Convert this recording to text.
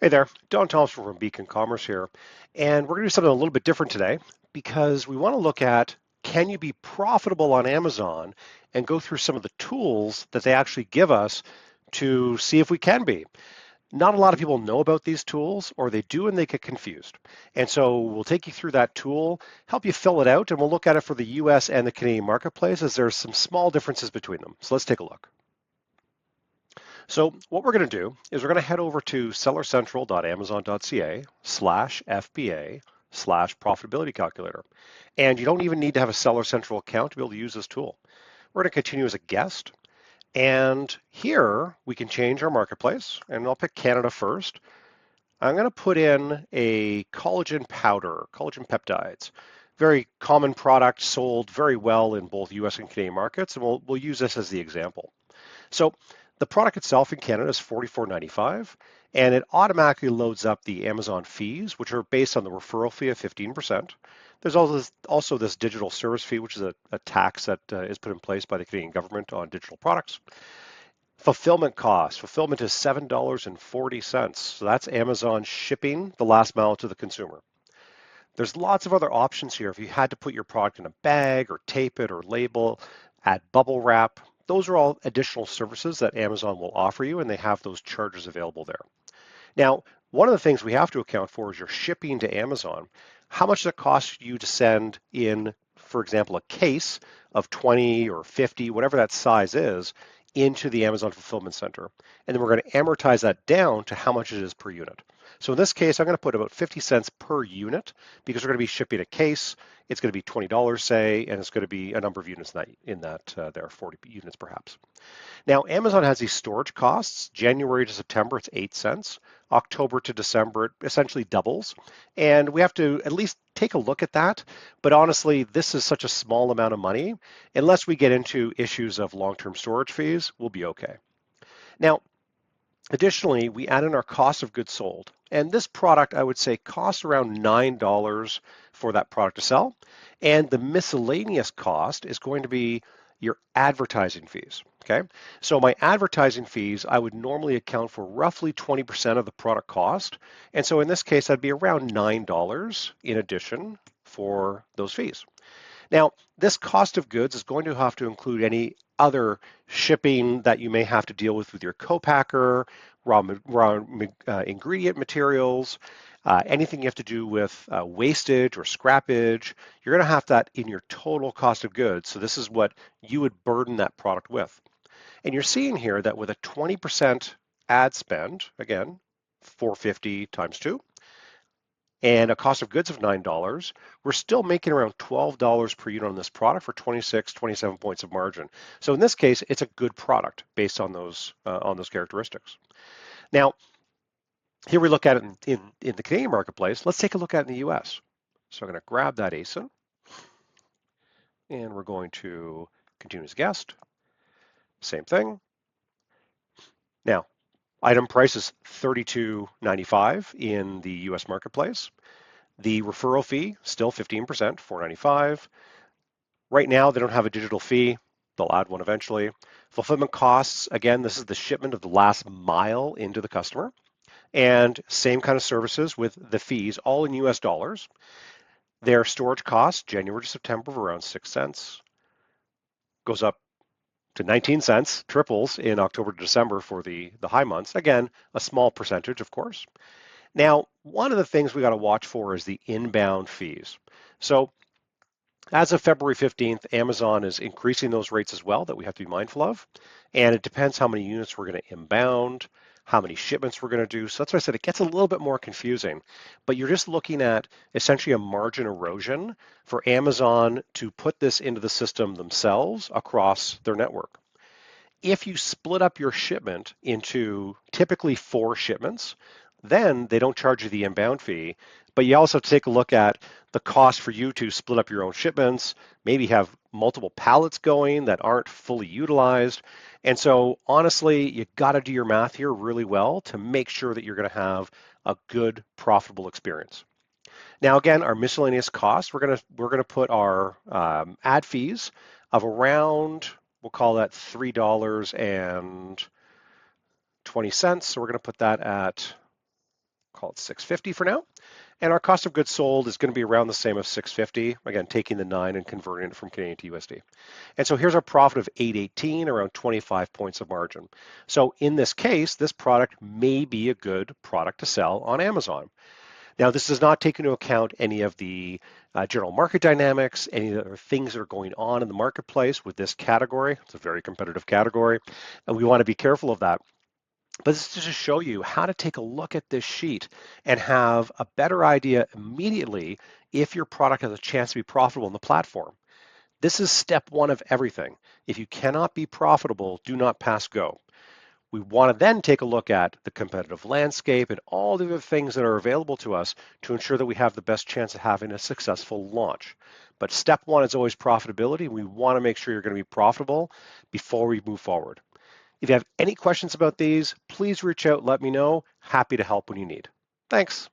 Hey there, Don Thompson from Beacon Commerce here, and we're going to do something a little bit different today because we want to look at can you be profitable on Amazon and go through some of the tools that they actually give us to see if we can be. Not a lot of people know about these tools, or they do and they get confused. And so we'll take you through that tool, help you fill it out, and we'll look at it for the US and the Canadian marketplace as there's some small differences between them. So let's take a look. So what we're going to do is we're going to head over to sellercentral.amazon.ca/FBA/profitability calculator. And you don't even need to have a Seller Central account to be able to use this tool. We're going to continue as a guest. And here we can change our marketplace. And I'll pick Canada first. I'm going to put in a collagen powder, collagen peptides. Very common product, sold very well in both US and Canadian markets. And we'll use this as the example. So the product itself in Canada is $44.95, and it automatically loads up the Amazon fees, which are based on the referral fee of 15%. There's also this digital service fee, which is a tax that is put in place by the Canadian government on digital products. Fulfillment cost. Fulfillment is $7.40. So that's Amazon shipping the last mile to the consumer. There's lots of other options here. If you had to put your product in a bag or tape it or label, add bubble wrap, those are all additional services that Amazon will offer you, and they have those charges available there. Now, one of the things we have to account for is your shipping to Amazon. How much does it cost you to send in, for example, a case of 20 or 50, whatever that size is, into the Amazon Fulfillment Center? And then we're going to amortize that down to how much it is per unit. So in this case, I'm going to put about 50 cents per unit because we're going to be shipping a case. It's going to be $20, say, and it's going to be a number of units in that there, 40 units perhaps. Now, Amazon has these storage costs. January to September, it's 8 cents. October to December, it essentially doubles. And we have to at least take a look at that. But honestly, this is such a small amount of money. Unless we get into issues of long-term storage fees, we'll be okay. Now, additionally, we add in our cost of goods sold. And this product, I would say, costs around $9 for that product to sell. And the miscellaneous cost is going to be your advertising fees. Okay, so my advertising fees, I would normally account for roughly 20% of the product cost. And so in this case, that'd be around $9 in addition for those fees. Now, this cost of goods is going to have to include any other shipping that you may have to deal with your co-packer, raw ingredient materials, anything you have to do with wastage or scrappage. You're going to have that in your total cost of goods. So this is what you would burden that product with. And you're seeing here that with a 20% ad spend, again, 450 times 2, and a cost of goods of $9, we're still making around $12 per unit on this product for 26, 27 points of margin. So in this case, it's a good product based on those characteristics. Now, here we look at it in the Canadian marketplace. Let's take a look at it in the US. So I'm going to grab that ASIN, and we're going to continue as guest. Same thing. Now, item price is $32.95 in the US marketplace. The referral fee, still 15%, $4.95. Right now, they don't have a digital fee. They'll add one eventually. Fulfillment costs, again, this is the shipment of the last mile into the customer. And same kind of services with the fees, all in US dollars. Their storage costs, January to September, of around 6 cents. Goes up to 19 cents, triples in October to December for the high months. Again, a small percentage, of course. Now, one of the things we got to watch for is the inbound fees. So as of February 15th, Amazon is increasing those rates as well that we have to be mindful of. And it depends how many units we're going to inbound, how many shipments we're going to do. So that's why I said it gets a little bit more confusing. But you're just looking at essentially a margin erosion for Amazon to put this into the system themselves across their network. If you split up your shipment into typically 4 shipments, then they don't charge you the inbound fee. But you also have to take a look at the cost for you to split up your own shipments, maybe have multiple pallets going that aren't fully utilized. And so honestly, you got to do your math here really well to make sure that you're going to have a good, profitable experience. Now, again, our miscellaneous costs, we're gonna put our ad fees of around, we'll call that $3.20. So we're going to put that at call it 650 for now. And our cost of goods sold is going to be around the same as 650, again, taking the 9 and converting it from Canadian to USD. And so here's our profit of 818, around 25 points of margin. So in this case, this product may be a good product to sell on Amazon. Now, this does not take into account any of the general market dynamics, any of the things that are going on in the marketplace with this category. It's a very competitive category, and we want to be careful of that. But this is to show you how to take a look at this sheet and have a better idea immediately if your product has a chance to be profitable on the platform. This is step one of everything. If you cannot be profitable, do not pass go. We want to then take a look at the competitive landscape and all the other things that are available to us to ensure that we have the best chance of having a successful launch. But step one is always profitability. We want to make sure you're going to be profitable before we move forward. If you have any questions about these, please reach out, let me know. Happy to help when you need. Thanks.